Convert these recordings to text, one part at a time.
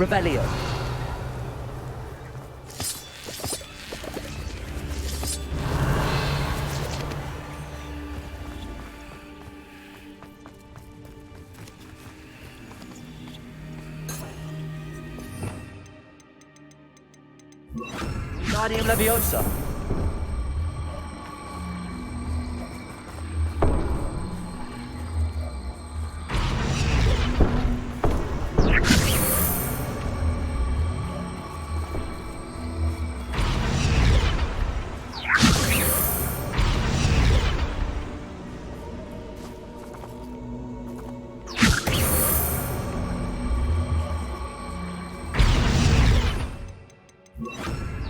Revelio. Guardium Leviosa.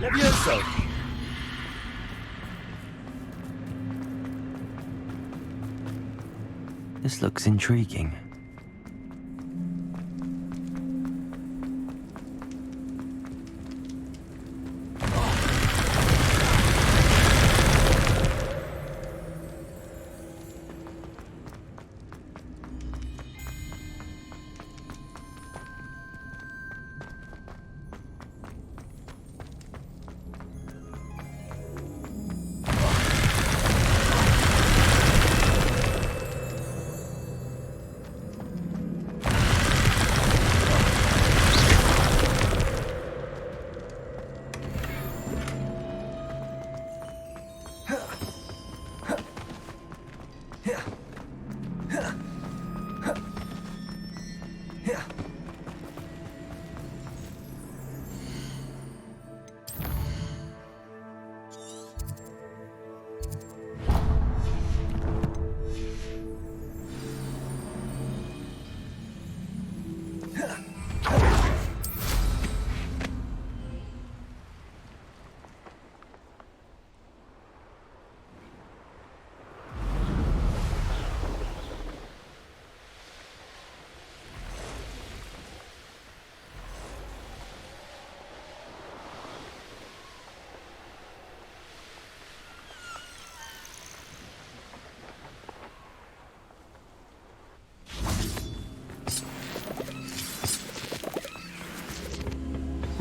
Levioso. This looks intriguing.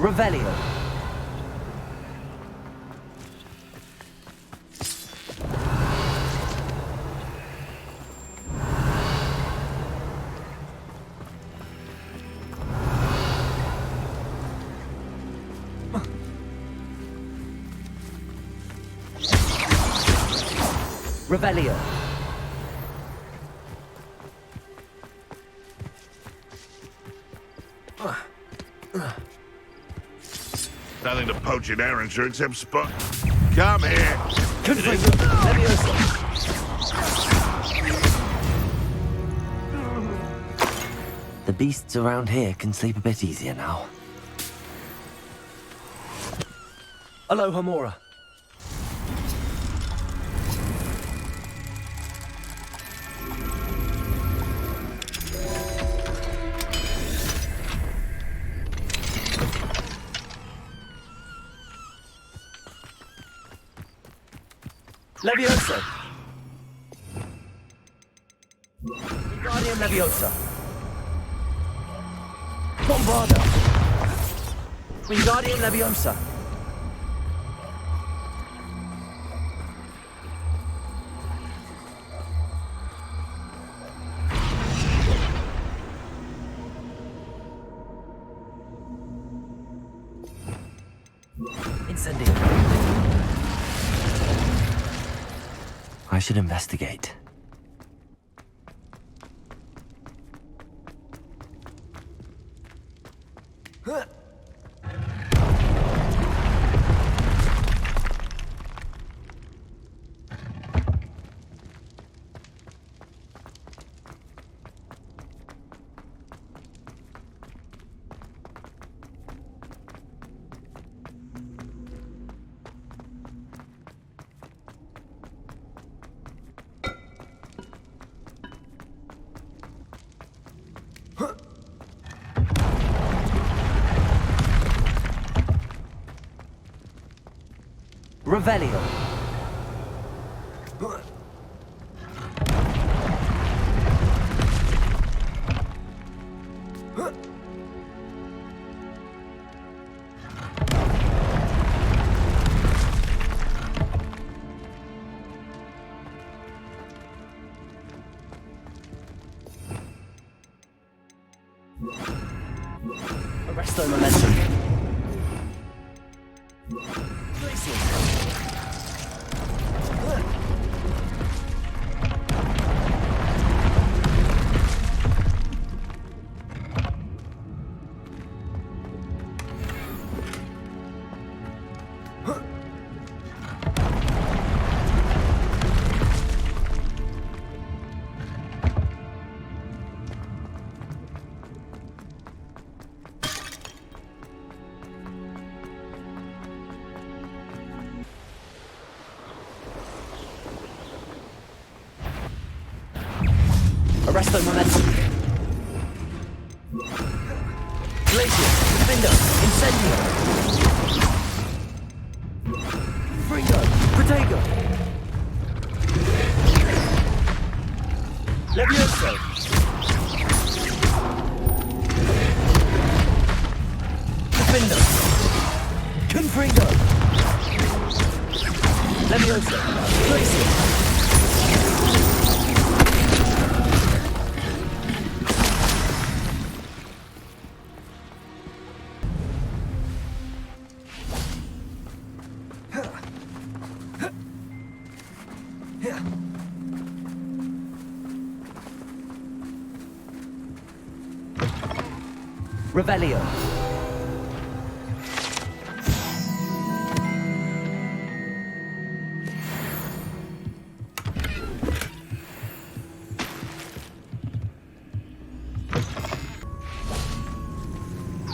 Revelio. Revelio. Nothing to poach in Errandsher except spot. Come here. Levioso. The beasts around here can sleep a bit easier now. Aloha Mora. Levioso. Guardium Leviosa. Bombarda. Wingardium Leviosa. Incendio. I should investigate. Revelio. Arresto momentum. Glacial. Arresto momentum. Glacial. Defender. Incendio. Fringo. Protego. Levioso. Defender. Confringo. Levioso. Glacial. Revelio.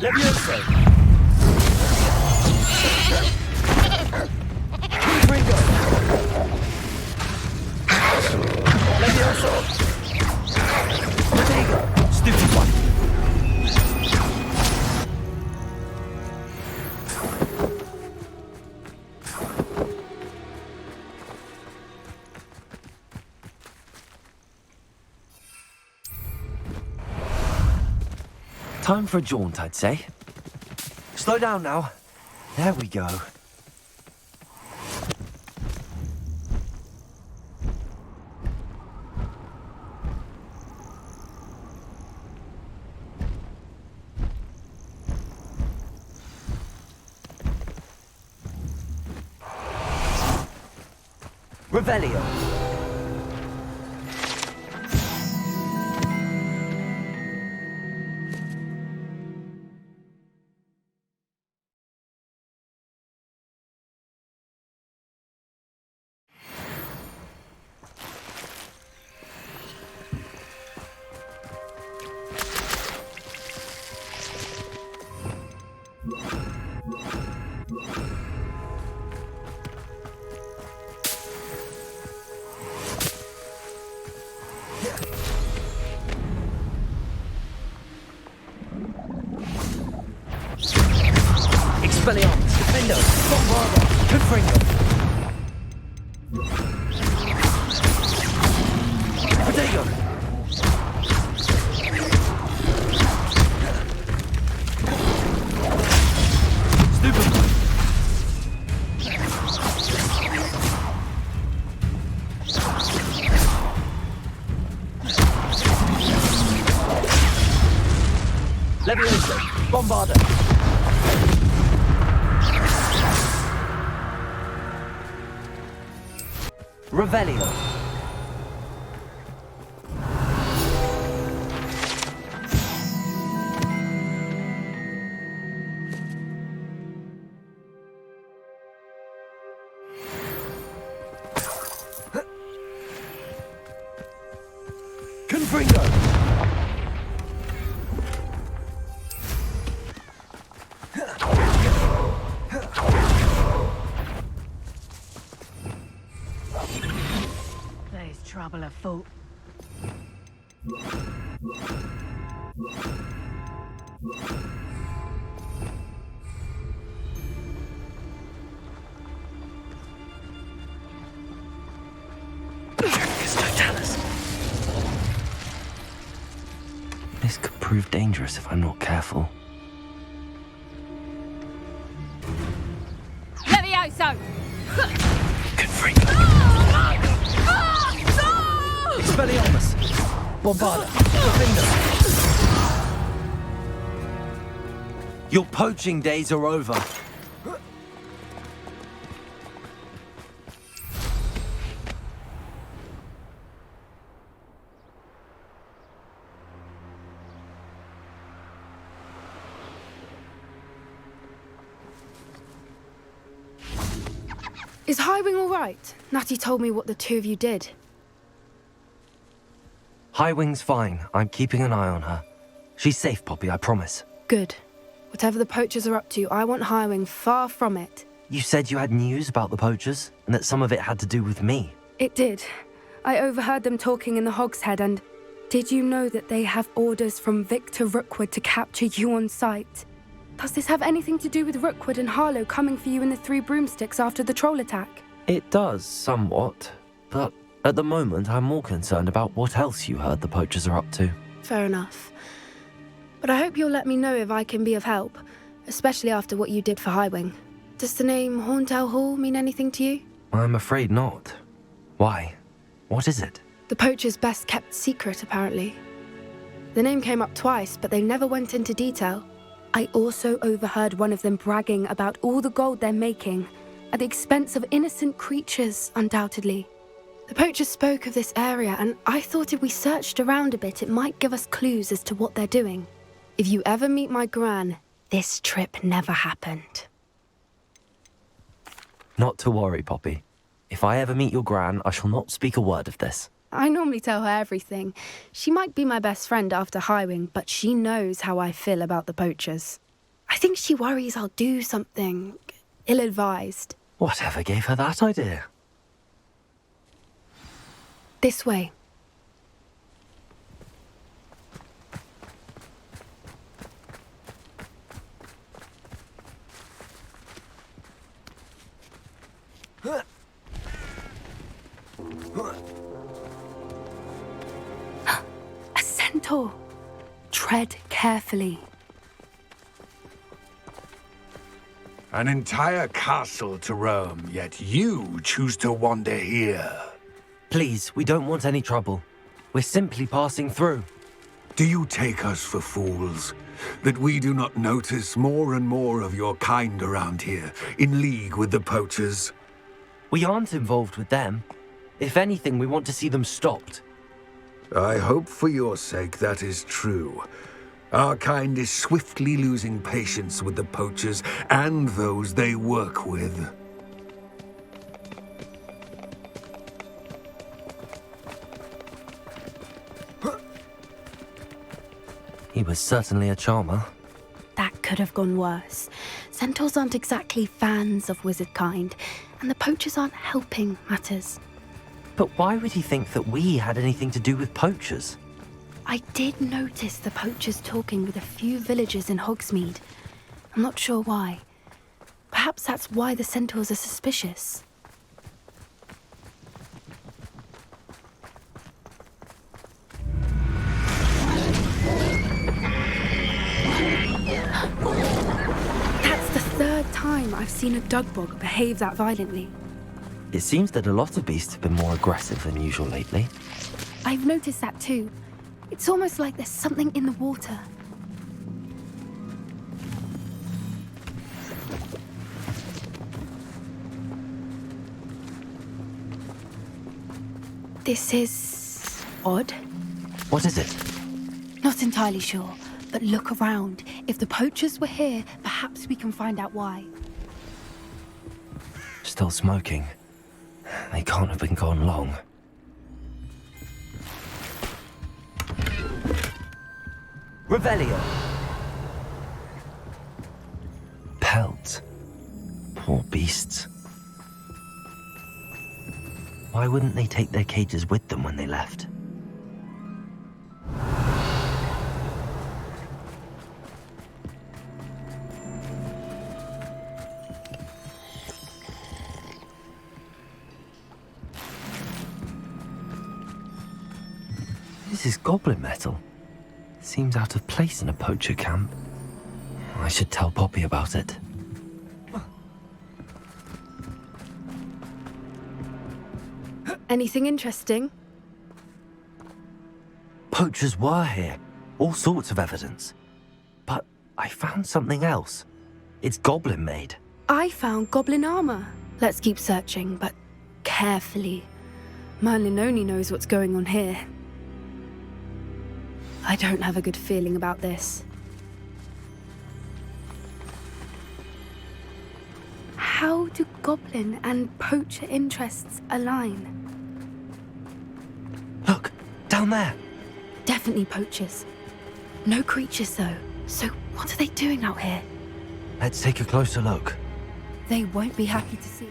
Levioso. Ringo. Levioso. Protego. Stupid one. Time for a jaunt, I'd say. Slow down now. There we go. Revelio. Expelliarmus, Defendo, Bombarda, Confringo. Protego. Stupid. Levioso, Bombarda. Revelio. Confringo. There's trouble afoot. This could prove dangerous if I'm not careful. Levioso! Confringo. Expelliarmus, Bombarda, Defender. Your poaching days are over. Is Highwing all right? Natty told me what the two of you did. Highwing's fine. I'm keeping an eye on her. She's safe, Poppy, I promise. Good. Whatever the poachers are up to, I want Highwing far from it. You said you had news about the poachers, and that some of it had to do with me. It did. I overheard them talking in the Hogshead, and did you know that they have orders from Victor Rookwood to capture you on sight? Does this have anything to do with Rookwood and Harlow coming for you in the Three Broomsticks after the troll attack? It does, somewhat. But at the moment, I'm more concerned about what else you heard the poachers are up to. Fair enough. But I hope you'll let me know if I can be of help, especially after what you did for Highwing. Does the name Horntail Hall mean anything to you? I'm afraid not. Why? What is it? The poachers' best kept secret, apparently. The name came up twice, but they never went into detail. I also overheard one of them bragging about all the gold they're making, at the expense of innocent creatures, undoubtedly. The poachers spoke of this area, and I thought if we searched around a bit, it might give us clues as to what they're doing. If you ever meet my gran, this trip never happened. Not to worry, Poppy. If I ever meet your gran, I shall not speak a word of this. I normally tell her everything. She might be my best friend after Highwing, but she knows how I feel about the poachers. I think she worries I'll do something ill-advised. Whatever gave her that idea? This way. A centaur. Tread carefully. An entire castle to roam, yet you choose to wander here. Please, we don't want any trouble. We're simply passing through. Do you take us for fools? That we do not notice more and more of your kind around here, in league with the poachers? We aren't involved with them. If anything, we want to see them stopped. I hope for your sake that is true. Our kind is swiftly losing patience with the poachers and those they work with. He was certainly a charmer. That could have gone worse. Centaurs aren't exactly fans of wizard kind, and the poachers aren't helping matters. But why would he think that we had anything to do with poachers? I did notice the poachers talking with a few villagers in Hogsmeade. I'm not sure why. Perhaps that's why the centaurs are suspicious. That's the third time I've seen a dugbog behave that violently. It seems that a lot of beasts have been more aggressive than usual lately. I've noticed that too. It's almost like there's something in the water. This is odd. What is it? Not entirely sure, but look around. If the poachers were here, perhaps we can find out why. Still smoking. They can't have been gone long. Revelio. Pelt. Poor beasts. Why wouldn't they take their cages with them when they left? This is goblin metal. Seems out of place in a poacher camp. I should tell Poppy about it. Anything interesting? Poachers were here. All sorts of evidence. But I found something else. It's goblin made. I found goblin armor. Let's keep searching, but carefully. Merlin only knows what's going on here. I don't have a good feeling about this. How do goblin and poacher interests align? Look, down there. Definitely poachers. No creatures, though. So what are they doing out here? Let's take a closer look. They won't be happy to see.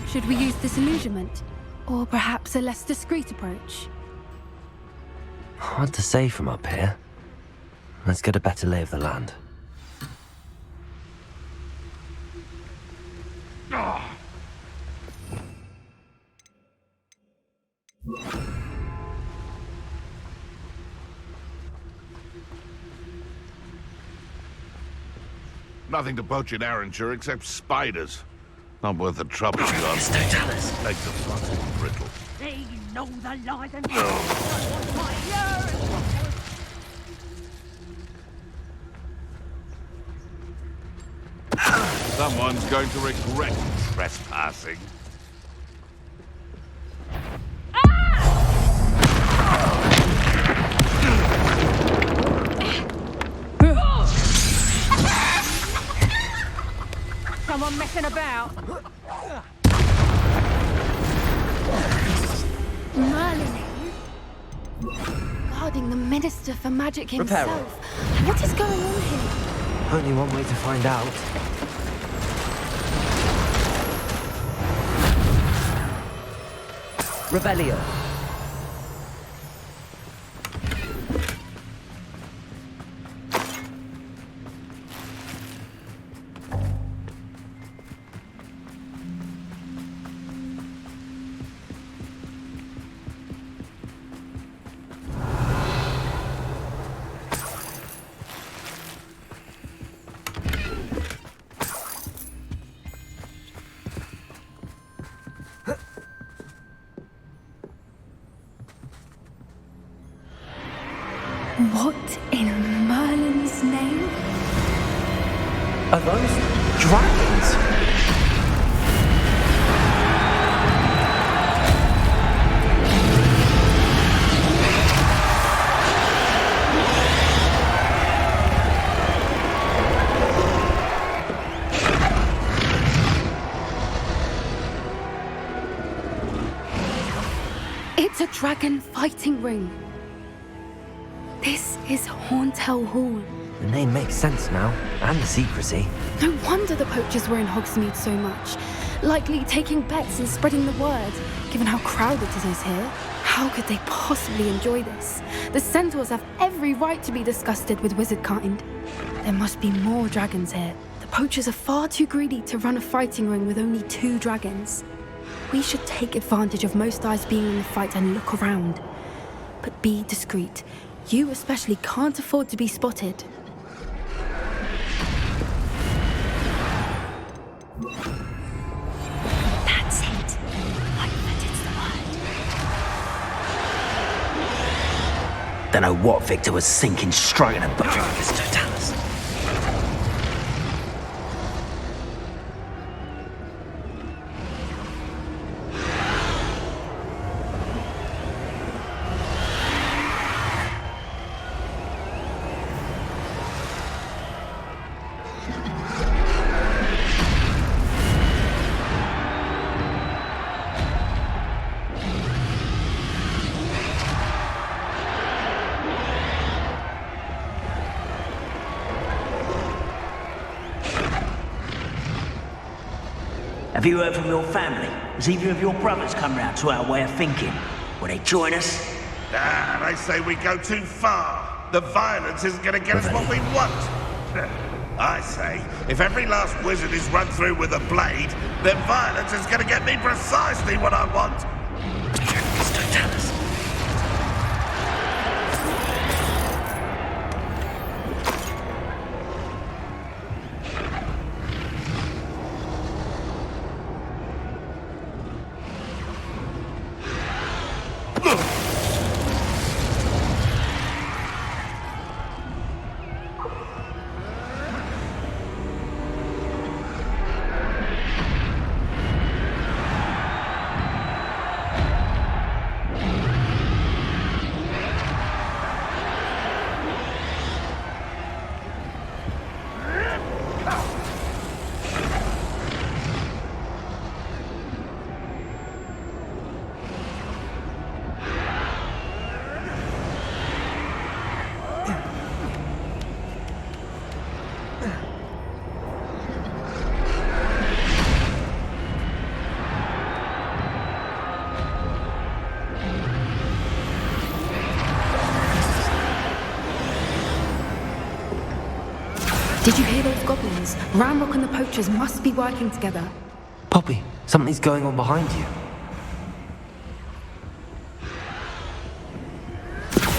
Should we use disillusionment? Or perhaps a less discreet approach? Hard to say from up here. Let's get a better lay of the land. Nothing to poach in Arranger except spiders. Not worth the trouble, John. Totalis. Legs are fucking brittle. They know the lies and my ears. Someone's going to regret trespassing. Someone messing about. Merlin! Guarding the Minister for Magic Reparo. himself. What is going on here? Only one way to find out. Revelio. What in Merlin's name? Are those dragons? It's a dragon fighting ring. This is Hauntel Hall. The name makes sense now, and the secrecy. No wonder the poachers were in Hogsmeade so much. Likely taking bets and spreading the word, given how crowded it is here. How could they possibly enjoy this? The centaurs have every right to be disgusted with wizard kind. There must be more dragons here. The poachers are far too greedy to run a fighting ring with only 2 dragons. We should take advantage of most eyes being in the fight and look around. But be discreet. You especially can't afford to be spotted. That's it. I bet it's the word. Don't know what Victor was thinking, striking a boat. Totalis. Have you heard from your family? Has either of your brothers come round to our way of thinking? Will they join us? Ah, they say we go too far. The violence isn't going to get us what we want. I say, if every last wizard is run through with a blade, then violence is going to get me precisely what I want. Totalis. Did you hear those goblins? Ramrock and the poachers must be working together. Poppy, something's going on behind you.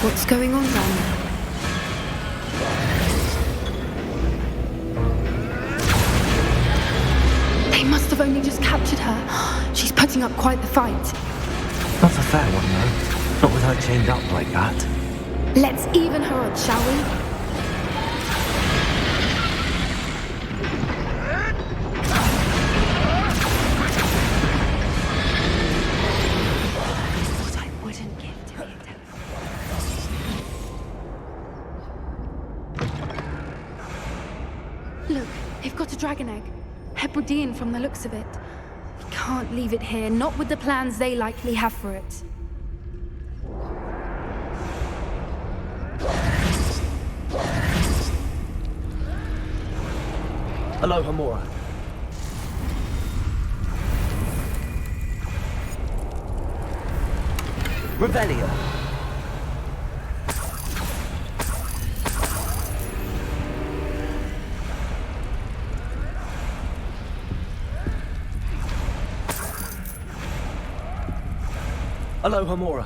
What's going on down there? They must have only just captured her. She's putting up quite the fight. Not a fair one, though. Not with her chained up like that. Let's even her odds, shall we? What I wouldn't give to be a telephone. Look, they've got a dragon egg. Hebridean from the looks of it. We can't leave it here, not with the plans they likely have for it. Hello, Hamura. Revelio. Hello, Hamura.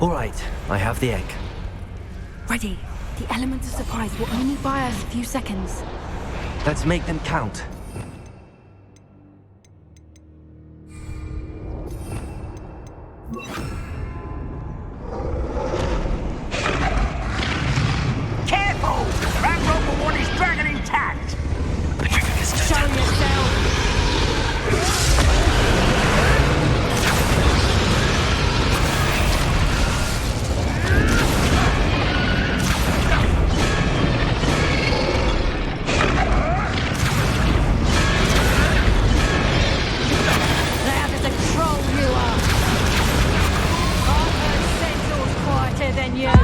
All right, I have the egg. Ready. The element of surprise will only buy us a few seconds. Let's make them count. Careful! Ramrock will want his dragon intact! Show yourself! Loud as a troll you are. I've heard centaurs quieter than you.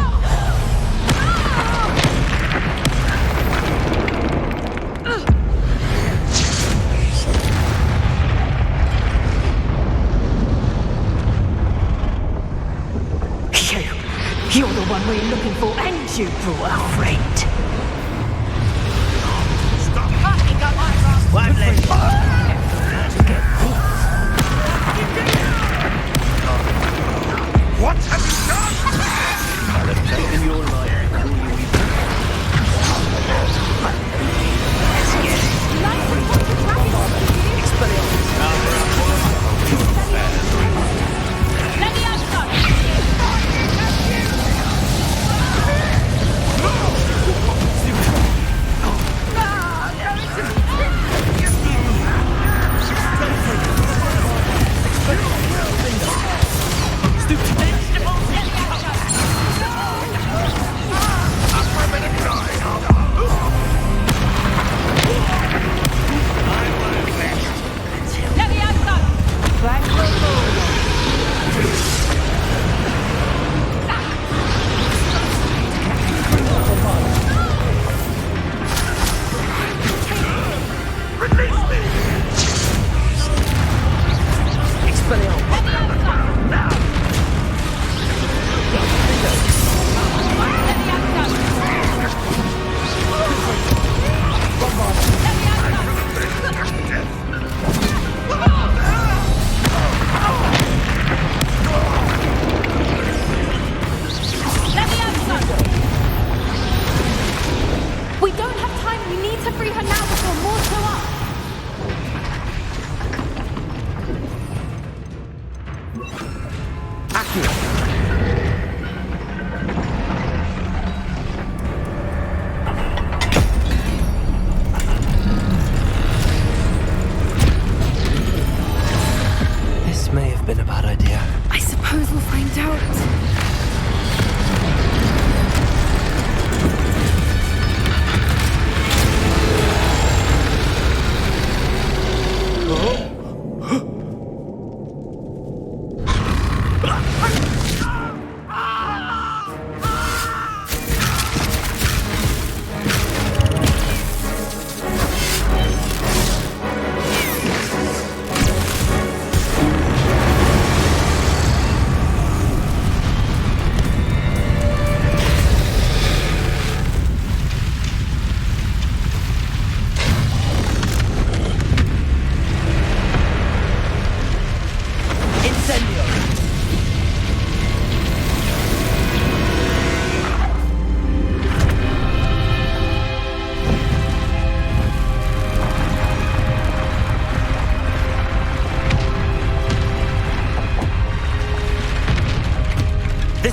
You're the one we're looking for, and you brought our friend. Stop! Fucking got my wrong. Won't let What have you done? I'll have taken your life before you even... Let me out front.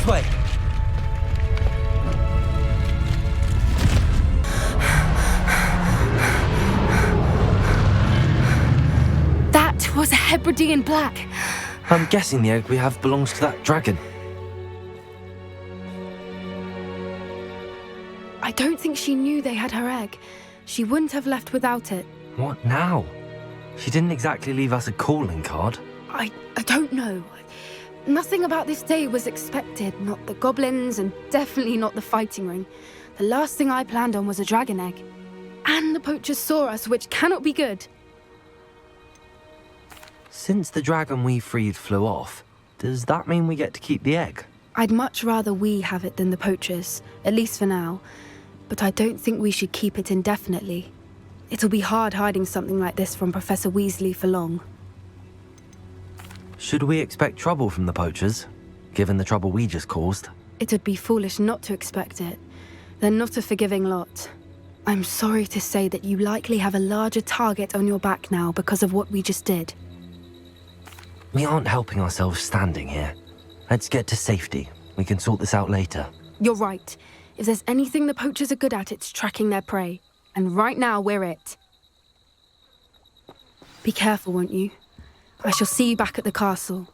This way! That was a Hebridean black. I'm guessing the egg we have belongs to that dragon. I don't think she knew they had her egg. She wouldn't have left without it. What now? She didn't exactly leave us a calling card. I don't know. Nothing about this day was expected. Not the goblins, and definitely not the fighting ring. The last thing I planned on was a dragon egg. And the poachers saw us, which cannot be good. Since the dragon we freed flew off, does that mean we get to keep the egg? I'd much rather we have it than the poachers, at least for now. But I don't think we should keep it indefinitely. It'll be hard hiding something like this from Professor Weasley for long. Should we expect trouble from the poachers, given the trouble we just caused? It would be foolish not to expect it. They're not a forgiving lot. I'm sorry to say that you likely have a larger target on your back now because of what we just did. We aren't helping ourselves standing here. Let's get to safety. We can sort this out later. You're right. If there's anything the poachers are good at, it's tracking their prey. And right now, we're it. Be careful, won't you? I shall see you back at the castle.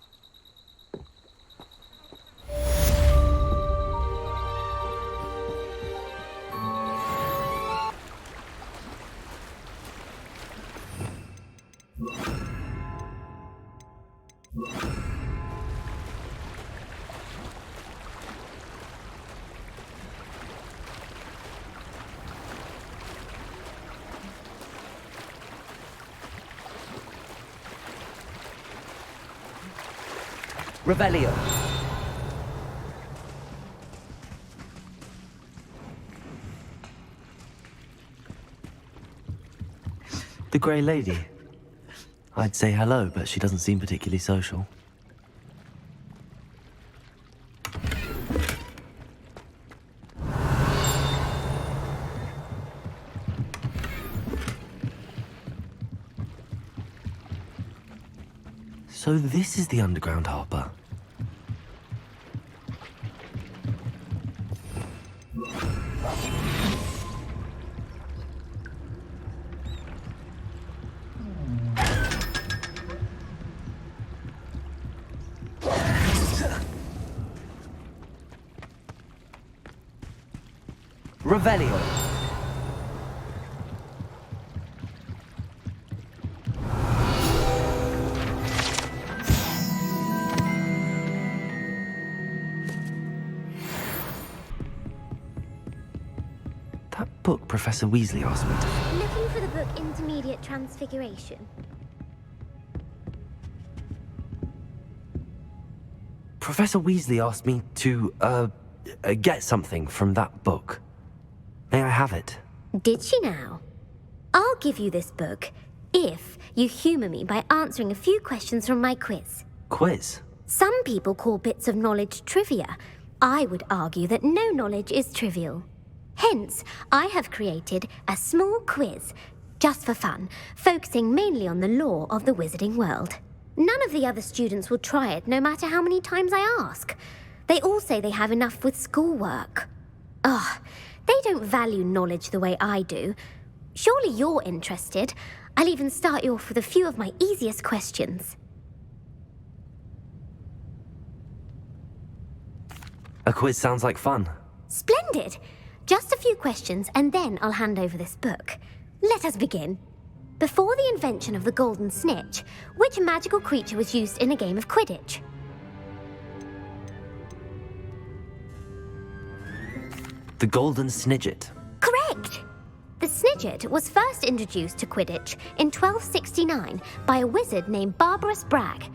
Revelio. The Grey Lady. I'd say hello, but she doesn't seem particularly social. So this is the underground harbour. Revelio. That book Professor Weasley asked me to... Looking for the book Intermediate Transfiguration. Professor Weasley asked me to, get something from that book. May I have it? Did she now? I'll give you this book if you humour me by answering a few questions from my quiz. Quiz? Some people call bits of knowledge trivia. I would argue that no knowledge is trivial. Hence, I have created a small quiz, just for fun, focusing mainly on the lore of the wizarding world. None of the other students will try it, no matter how many times I ask. They all say they have enough with schoolwork. Ugh, they don't value knowledge the way I do. Surely you're interested. I'll even start you off with a few of my easiest questions. A quiz sounds like fun. Splendid! Just a few questions, and then I'll hand over this book. Let us begin. Before the invention of the golden snitch, which magical creature was used in a game of Quidditch? The Golden Snidget. Correct! The Snidget was first introduced to Quidditch in 1269 by a wizard named Barbarous Bragg.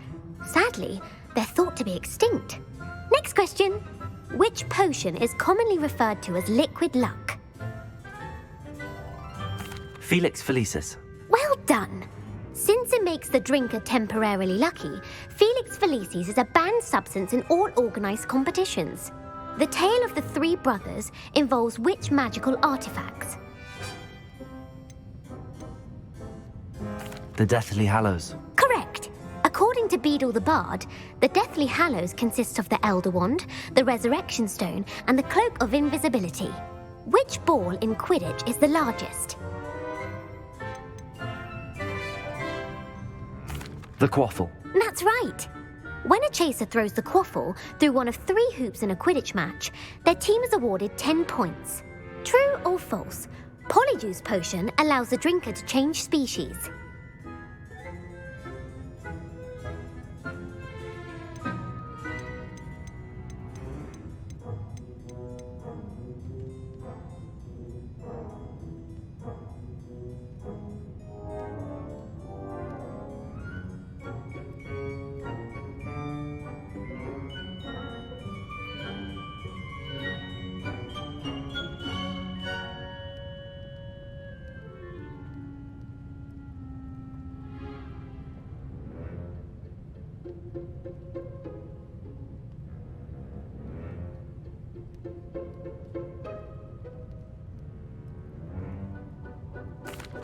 Sadly, they're thought to be extinct. Next question. Which potion is commonly referred to as liquid luck? Felix Felicis. Well done! Since it makes the drinker temporarily lucky, Felix Felicis is a banned substance in all organised competitions. The tale of the three brothers involves which magical artifacts? The Deathly Hallows. Correct! A According to Beadle the Bard, the Deathly Hallows consist of the Elder Wand, the Resurrection Stone, and the Cloak of Invisibility. Which ball in Quidditch is the largest? The quaffle. That's right. When a chaser throws the quaffle through one of 3 hoops in a Quidditch match, their team is awarded 10 points. True or false? Polyjuice Potion allows the drinker to change species.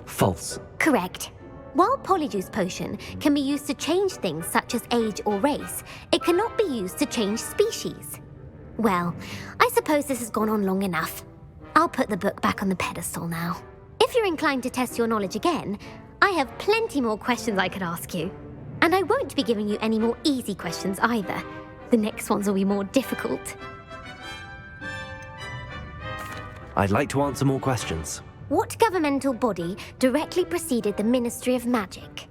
False. Correct. While Polyjuice Potion can be used to change things such as age or race, it cannot be used to change species. Well, I suppose this has gone on long enough. I'll put the book back on the pedestal now. If you're inclined to test your knowledge again, I have plenty more questions I could ask you. And I won't be giving you any more easy questions either. The next ones will be more difficult. I'd like to answer more questions. What governmental body directly preceded the Ministry of Magic?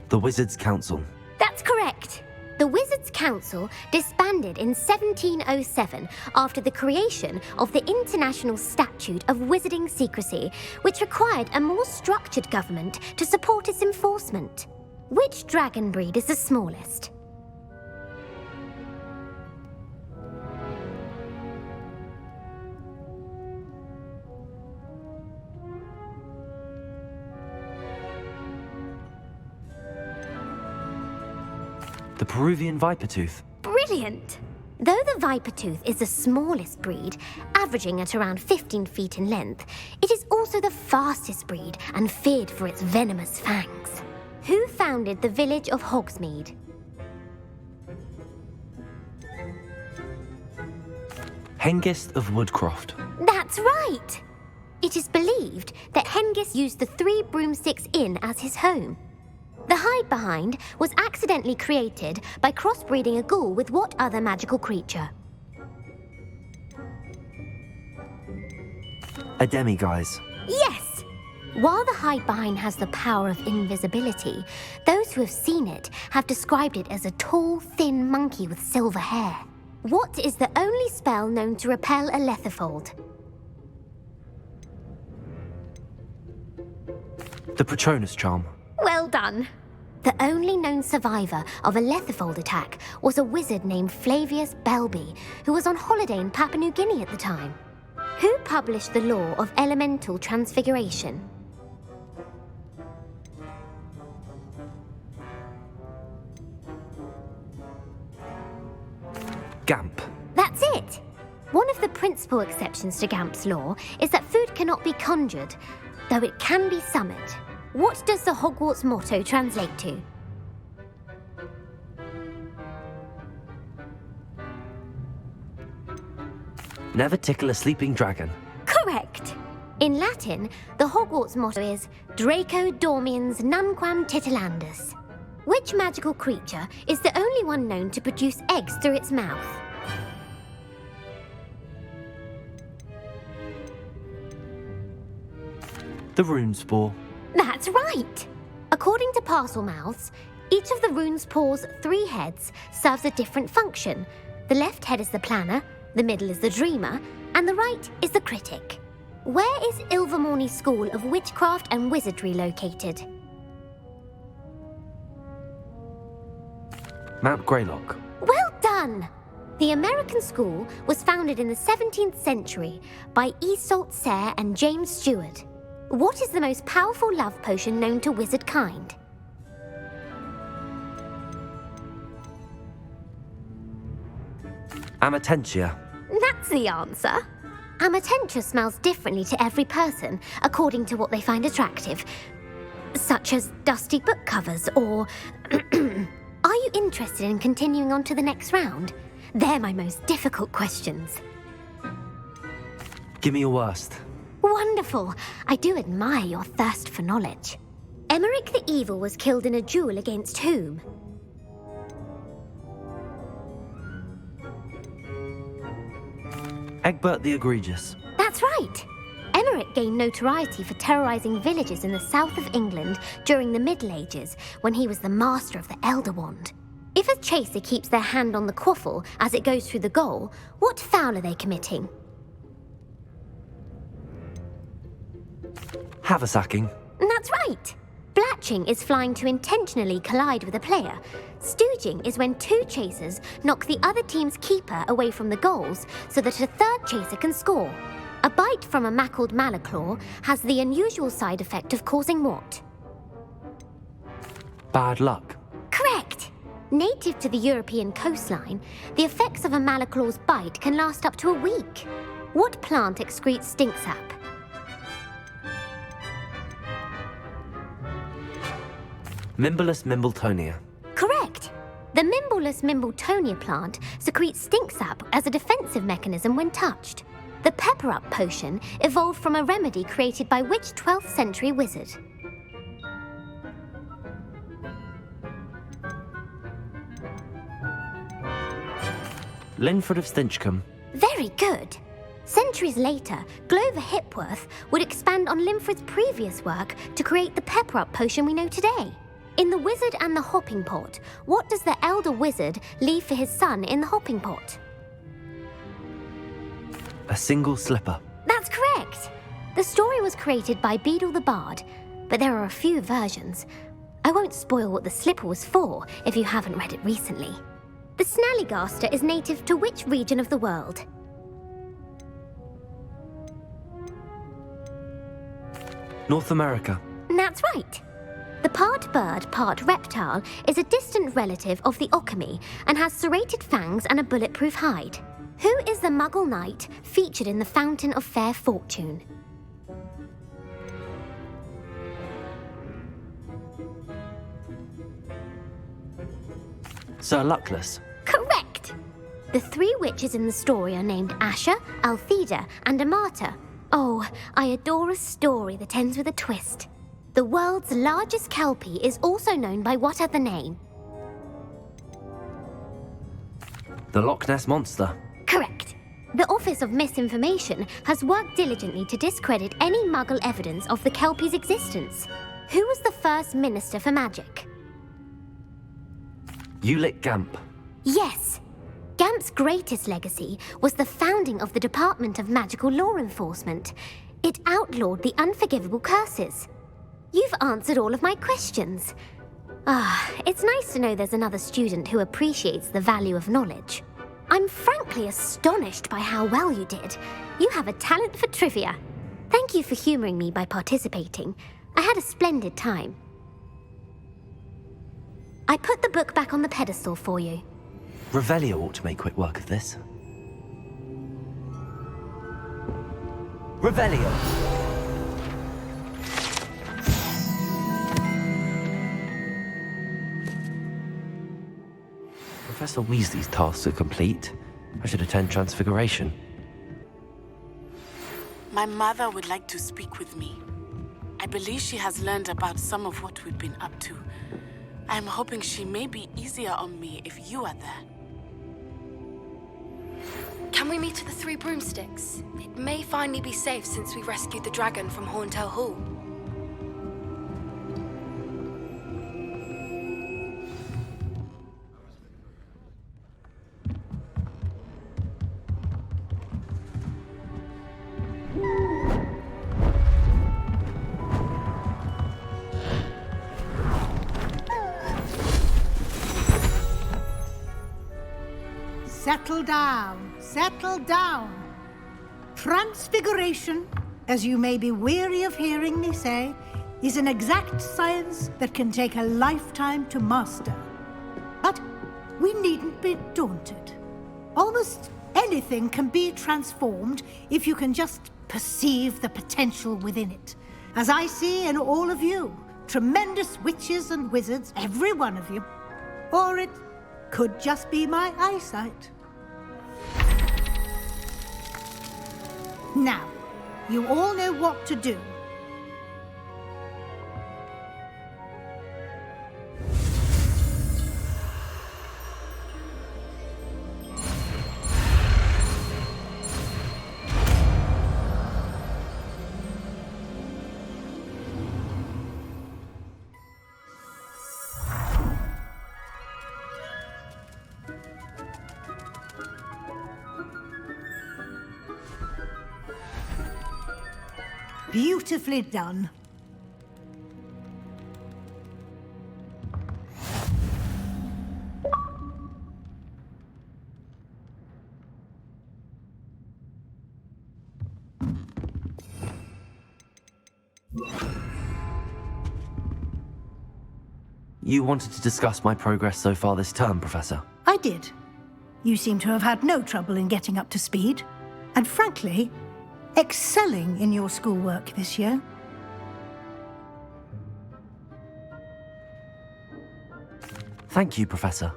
The Wizards' Council. That's correct. The Wizards' Council disbanded in 1707 after the creation of the International Statute of Wizarding Secrecy, which required a more structured government to support its enforcement. Which dragon breed is the smallest? The Peruvian Vipertooth. Brilliant! Though the Vipertooth is the smallest breed, averaging at around 15 feet in length, it is also the fastest breed and feared for its venomous fangs. Who founded the village of Hogsmeade? Hengist of Woodcroft. That's right! It is believed that Hengist used the 3 Broomsticks Inn as his home. The hide-behind was accidentally created by crossbreeding a ghoul with what other magical creature? A demiguise. Yes! While the hide-behind has the power of invisibility, those who have seen it have described it as a tall, thin monkey with silver hair. What is the only spell known to repel a lethifold? The Patronus Charm. Well done. The only known survivor of a lethifold attack was a wizard named Flavius Belby, who was on holiday in Papua New Guinea at the time. Who published the law of elemental transfiguration? Gamp. That's it! One of the principal exceptions to Gamp's law is that food cannot be conjured, though it can be summoned. What does the Hogwarts motto translate to? Never tickle a sleeping dragon. Correct! In Latin, the Hogwarts motto is Draco Dormiens Nunquam Titilandus. Which magical creature is the only one known to produce eggs through its mouth? The Runespore. That's right! According to Parselmouths, each of the Runespore's 3 heads serves a different function. The left head is the planner, the middle is the dreamer, and the right is the critic. Where is Ilvermorny School of Witchcraft and Wizardry located? Mount Greylock. Well done! The American school was founded in the 17th century by Isolde Sayre and James Stewart. What is the most powerful love potion known to wizard kind? Amatentia. That's the answer. Amatentia smells differently to every person, according to what they find attractive, such as dusty book covers or... Are you interested in continuing on to the next round? They're my most difficult questions. Give me your worst. Wonderful. I do admire your thirst for knowledge. Emmerich the Evil was killed in a duel against whom? Egbert the Egregious. That's right. Emmerich gained notoriety for terrorizing villages in the south of England during the Middle Ages, when he was the master of the Elder Wand. If a chaser keeps their hand on the quaffle as it goes through the goal, what foul are they committing? Haversacking. That's right. Blatching is flying to intentionally collide with a player. Stooging is when two chasers knock the other team's keeper away from the goals so that a third chaser can score. A bite from a mackled malaclaw has the unusual side effect of causing what? Bad luck. Correct. Native to the European coastline, the effects of a malaclaw's bite can last up to a week. What plant excretes stink sap? Mimblus mimbletonia. Correct. The Mimblus mimbletonia plant secretes stink sap as a defensive mechanism when touched. The pepper-up potion evolved from a remedy created by which 12th century wizard? Linford of Stinchcombe. Very good. Centuries later, Glover Hipworth would expand on Linford's previous work to create the pepper-up potion we know today. In The Wizard and the Hopping Pot, what does the elder wizard leave for his son in the hopping pot? A single slipper. That's correct. The story was created by Beadle the Bard, but there are a few versions. I won't spoil what the slipper was for if you haven't read it recently. The Snallygaster is native to which region of the world? North America. That's right. The part bird, part reptile is a distant relative of the Occamy and has serrated fangs and a bulletproof hide. Who is the Muggle knight featured in the Fountain of Fair Fortune? Sir Luckless. Correct! The three witches in the story are named Asher, Altheda, and Amata. Oh, I adore a story that ends with a twist. The world's largest kelpie is also known by what other name? The Loch Ness Monster. Correct. The Office of Misinformation has worked diligently to discredit any Muggle evidence of the kelpie's existence. Who was the first Minister for Magic? Ulick Gamp. Yes. Gamp's greatest legacy was the founding of the Department of Magical Law Enforcement. It outlawed the unforgivable curses. You've answered all of my questions. It's nice to know there's another student who appreciates the value of knowledge. I'm frankly astonished by how well you did. You have a talent for trivia. Thank you for humoring me by participating. I had a splendid time. I put the book back on the pedestal for you. Revelio ought to make quick work of this. Revelio! Professor Weasley's tasks are complete. I should attend Transfiguration. My mother would like to speak with me. I believe she has learned about some of what we've been up to. I'm hoping she may be easier on me if you are there. Can we meet at the Three Broomsticks? It may finally be safe since we rescued the dragon from Horntail Hall. settle down. Settle down. Transfiguration, as you may be weary of hearing me say, is an exact science that can take a lifetime to master. But we needn't be daunted. Almost anything can be transformed if you can just perceive the potential within it. As I see in all of you, tremendous witches and wizards, every one of you. Or it could just be my eyesight. Now, you all know what to do. Beautifully done. You wanted to discuss my progress so far this term, Professor? I did. You seem to have had no trouble in getting up to speed. And frankly, excelling in your schoolwork this year. Thank you, Professor.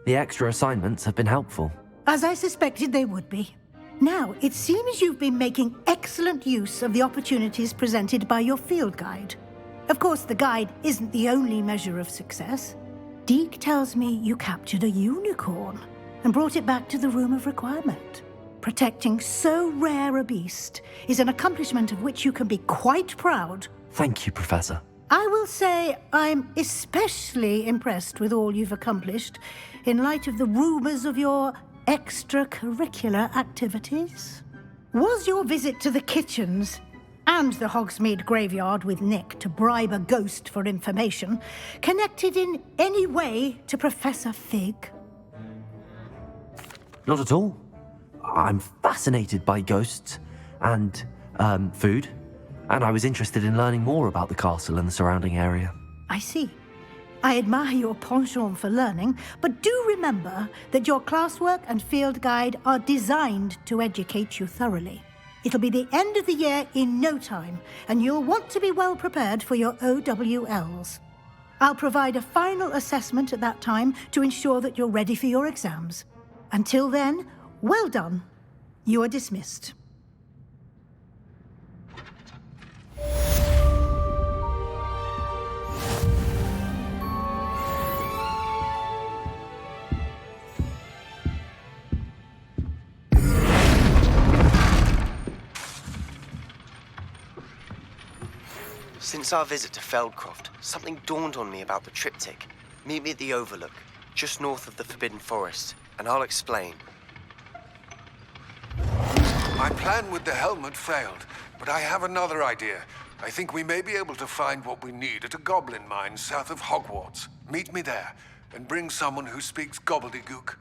The extra assignments have been helpful. As I suspected they would be. Now, it seems you've been making excellent use of the opportunities presented by your field guide. Of course, the guide isn't the only measure of success. Deke tells me you captured a unicorn and brought it back to the Room of Requirement. Protecting so rare a beast is an accomplishment of which you can be quite proud. Thank you, Professor. I will say I'm especially impressed with all you've accomplished in light of the rumors of your extracurricular activities. Was your visit to the kitchens and the Hogsmeade graveyard with Nick to bribe a ghost for information connected in any way to Professor Fig? Not at all. I'm fascinated by ghosts and food, and I was interested in learning more about the castle and the surrounding area. I see. I admire your penchant for learning, but do remember that your classwork and field guide are designed to educate you thoroughly. It'll be the end of the year in no time, and you'll want to be well prepared for your OWLs. I'll provide a final assessment at that time to ensure that you're ready for your exams. Until then, well done. You are dismissed. Since our visit to Feldcroft, something dawned on me about the triptych. Meet me at the Overlook, just north of the Forbidden Forest, and I'll explain. My plan with the helmet failed, but I have another idea. I think we may be able to find what we need at a goblin mine south of Hogwarts. Meet me there, and bring someone who speaks gobbledygook.